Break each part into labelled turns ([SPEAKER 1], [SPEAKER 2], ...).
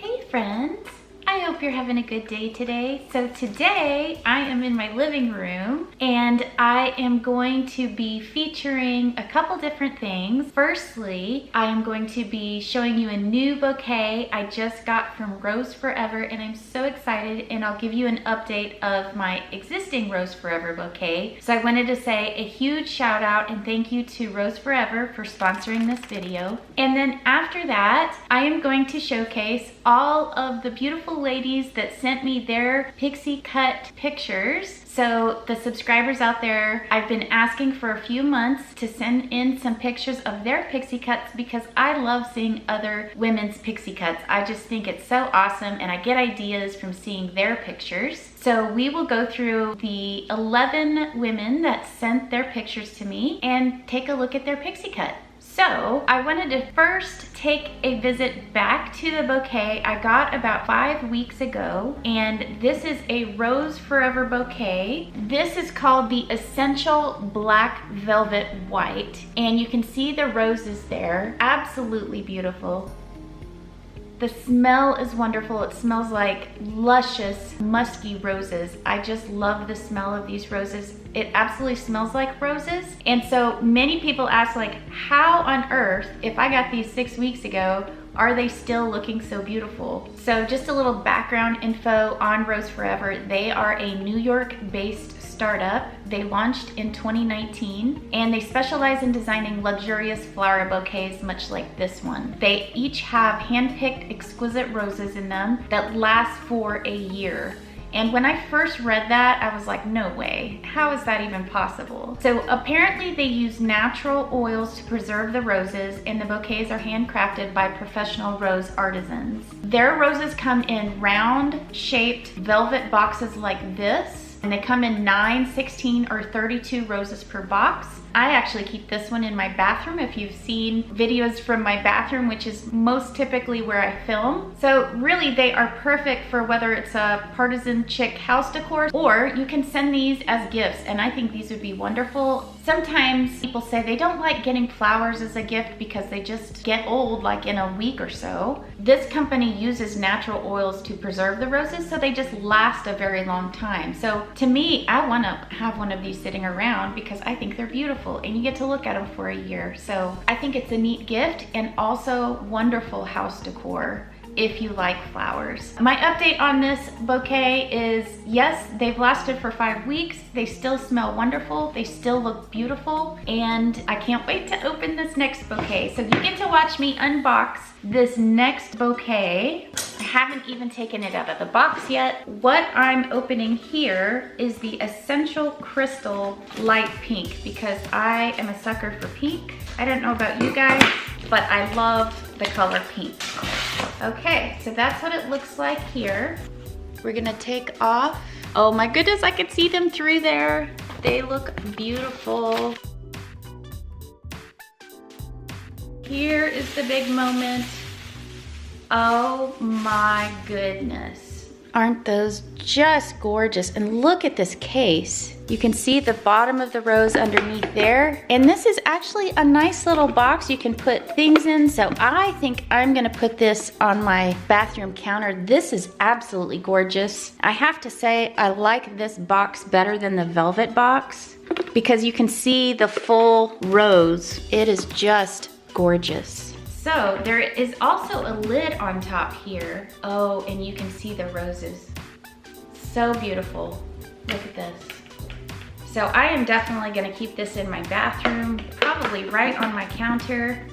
[SPEAKER 1] Hey friends, I hope you're having a good day today. So today I am in my living room and I am going to be featuring a couple different things. Firstly, I am going to be showing you a new bouquet I just got from Rose Forever and I'm so excited, and I'll give you an update of my existing Rose Forever bouquet. So I wanted to say a huge shout out and thank you to Rose Forever for sponsoring this video. And then after that, I am going to showcase all of the beautiful ladies that sent me their pixie cut pictures. So the subscribers out there, I've been asking for a few months to send in some pictures of their pixie cuts because I love seeing other women's pixie cuts. I just think it's so awesome and I get ideas from seeing their pictures. So we will go through the 11 women that sent their pictures to me and take a look at their pixie cut. So I wanted to first take a visit back to the bouquet I got about 5 weeks ago, and this is a Rose Forever bouquet. This is called the Essential Black Velvet White, and you can see the roses there. Absolutely beautiful. The smell is wonderful. It smells like luscious, musky roses. I just love the smell of these roses. It absolutely smells like roses. And so many people ask, like, how on earth, if I got these 6 weeks ago, are they still looking so beautiful? So just a little background info on Rose Forever. They are a New York-based startup. They launched in 2019 and they specialize in designing luxurious flower bouquets much like this one. They each have hand-picked exquisite roses in them that last for a year. And when I first read that, I was like, no way, how is that even possible? So apparently they use natural oils to preserve the roses, and the bouquets are handcrafted by professional rose artisans. Their roses come in round shaped velvet boxes like this, and they come in 9, 16, or 32 roses per box. I actually keep this one in my bathroom if you've seen videos from my bathroom, which is most typically where I film. So really they are perfect for whether it's a partisan chic house decor, or you can send these as gifts, and I think these would be wonderful. Sometimes people say they don't like getting flowers as a gift because they just get old like in a week or so. This company uses natural oils to preserve the roses, so they just last a very long time. So to me, I want to have one of these sitting around because I think they're beautiful and you get to look at them for a year. So I think it's a neat gift and also wonderful house decor if you like flowers. My update on this bouquet is, yes, they've lasted for 5 weeks. They still smell wonderful. They still look beautiful. And I can't wait to open this next bouquet. So you get to watch me unbox this next bouquet. I haven't even taken it out of the box yet. What I'm opening here is the Essential Crystal Light Pink because I am a sucker for pink. I don't know about you guys, but I love the color pink. Okay, so that's what it looks like here. We're gonna take off. Oh my goodness, I could see them through there. They look beautiful. Here is the big moment. Oh my goodness. Aren't those just gorgeous? And look at this case. You can see the bottom of the rose underneath there. And this is actually a nice little box you can put things in. So I think I'm gonna put this on my bathroom counter. This is absolutely gorgeous. I have to say, I like this box better than the velvet box because you can see the full rose. It is just gorgeous. So there is also a lid on top here. Oh, and you can see the roses. So beautiful. Look at this. So I am definitely gonna keep this in my bathroom, probably right on my counter.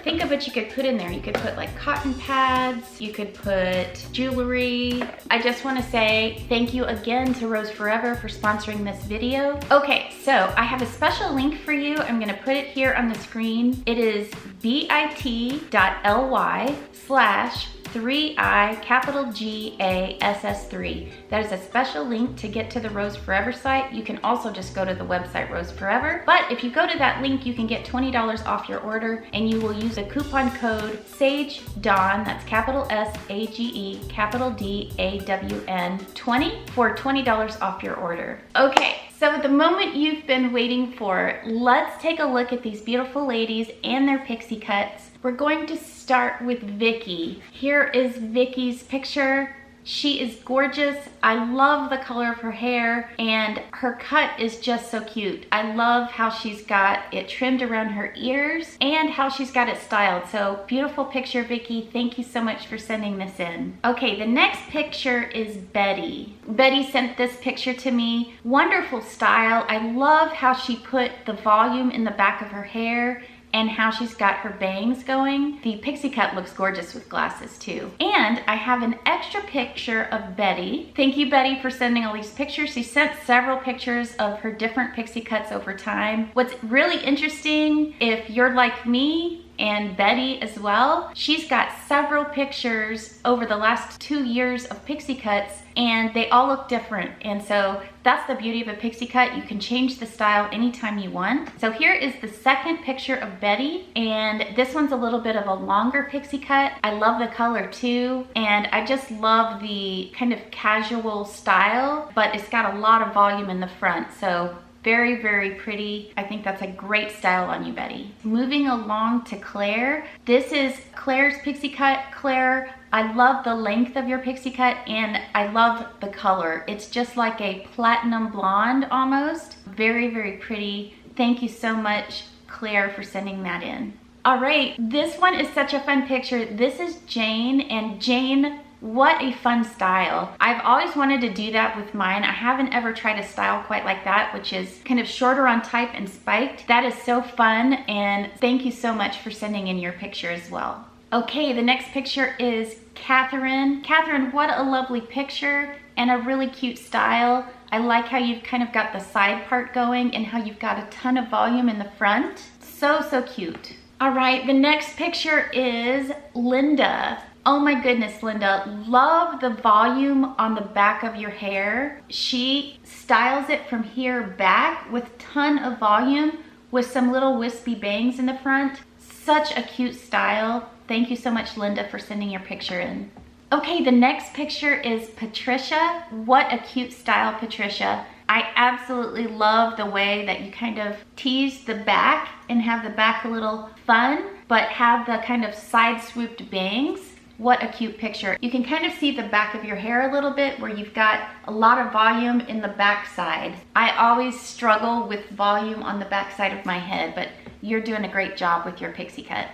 [SPEAKER 1] Think of what you could put in there. You could put like cotton pads, you could put jewelry. I just wanna say thank you again to Rose Forever for sponsoring this video. Okay, so I have a special link for you. I'm gonna put it here on the screen. It is bit.ly/3I_GASS3. That is a special link to get to the Rose Forever site. You can also just go to the website Rose Forever. But if you go to that link, you can get $20 off your order and you will use the coupon code SageDawn, that's capital S-A-G-E, capital D-A-W-N 20 for $20 off your order. Okay, So the moment you've been waiting for, let's take a look at these beautiful ladies and their pixie cuts. We're going to start with Vicky. Here is Vicky's picture. She is gorgeous. I love the color of her hair, and her cut is just so cute. I love how she's got it trimmed around her ears and how she's got it styled. So beautiful picture, Vicky. Thank you so much for sending this in. Okay, the next picture is Betty. Betty sent this picture to me. Wonderful style. I love how she put the volume in the back of her hair and how she's got her bangs going. The pixie cut looks gorgeous with glasses too. And I have an extra picture of Betty. Thank you, Betty, for sending all these pictures. She sent several pictures of her different pixie cuts over time. What's really interesting, if you're like me, and Betty as well, she's got several pictures over the last 2 years of pixie cuts, and they all look different. And so that's the beauty of a pixie cut. You can change the style anytime you want. So here is the second picture of Betty, and this one's a little bit of a longer pixie cut. I love the color too, and I just love the kind of casual style, but it's got a lot of volume in the front. So very, very pretty. I think that's a great style on you, Betty. Moving along to Claire. This is Claire's pixie cut. Claire, I love the length of your pixie cut, and I love the color. It's just like a platinum blonde almost. Very, very pretty. Thank you so much, Claire, for sending that in. All right, this one is such a fun picture. This is Jane, and Jane, what a fun style. I've always wanted to do that with mine. I haven't ever tried a style quite like that, which is kind of shorter on type and spiked. That is so fun, and thank you so much for sending in your picture as well. Okay, the next picture is Catherine. Catherine, what a lovely picture and a really cute style. I like how you've kind of got the side part going and how you've got a ton of volume in the front. So, so cute. All right, the next picture is Linda. Oh my goodness, Linda, love the volume on the back of your hair. She styles it from here back with ton of volume with some little wispy bangs in the front. Such a cute style. Thank you so much, Linda, for sending your picture in. Okay, the next picture is Patricia. What a cute style, Patricia. I absolutely love the way that you kind of tease the back and have the back a little fun, but have the kind of side swooped bangs. What a cute picture. You can kind of see the back of your hair a little bit where you've got a lot of volume in the back side. I always struggle with volume on the back side of my head, but you're doing a great job with your pixie cut.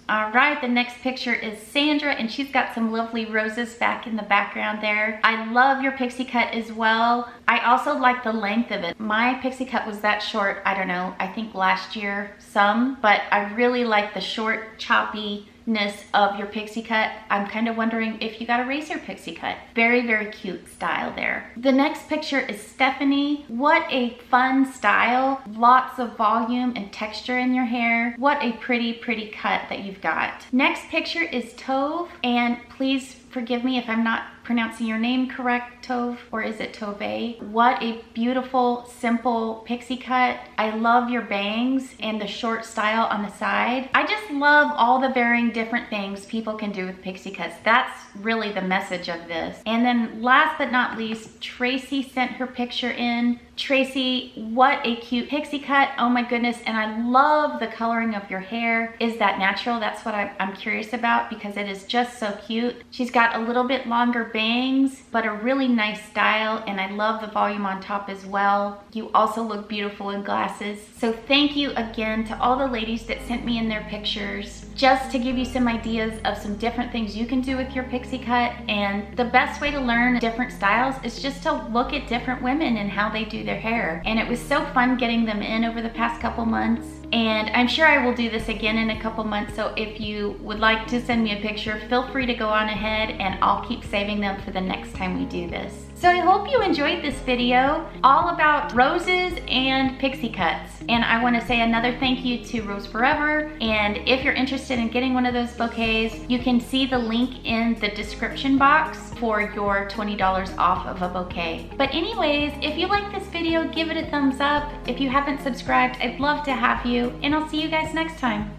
[SPEAKER 1] All right, the next picture is Sandra, and she's got some lovely roses back in the background there. I love your pixie cut as well. I also like the length of it. My pixie cut was that short, I don't know, I think last year some, but I really like the short, choppy of your pixie cut. I'm kind of wondering if you got a razor pixie cut. Very, very cute style there. The next picture is Stephanie. What a fun style. Lots of volume and texture in your hair. What a pretty, pretty cut that you've got. Next picture is Tove, and please forgive me if I'm not pronouncing your name correct, Tove, or is it Tove? What a beautiful, simple pixie cut. I love your bangs and the short style on the side. I just love all the varying different things people can do with pixie cuts. That's really the message of this. And then last but not least, Tracy sent her picture in. Tracy, what a cute pixie cut. Oh my goodness, and I love the coloring of your hair. Is that natural? That's what I'm curious about, because it is just so cute. She's got a little bit longer bangs, but a really nice style, and I love the volume on top as well. You also look beautiful in glasses. So thank you again to all the ladies that sent me in their pictures, just to give you some ideas of some different things you can do with your pixie cut. And the best way to learn different styles is just to look at different women and how they do their hair. And it was so fun getting them in over the past couple months. And I'm sure I will do this again in a couple months, so if you would like to send me a picture, feel free to go on ahead and I'll keep saving them for the next time we do this. So I hope you enjoyed this video all about roses and pixie cuts. And I want to say another thank you to Rose Forever. And if you're interested in getting one of those bouquets, you can see the link in the description box for your $20 off of a bouquet. But anyways, if you like this video, give it a thumbs up. If you haven't subscribed, I'd love to have you, and I'll see you guys next time.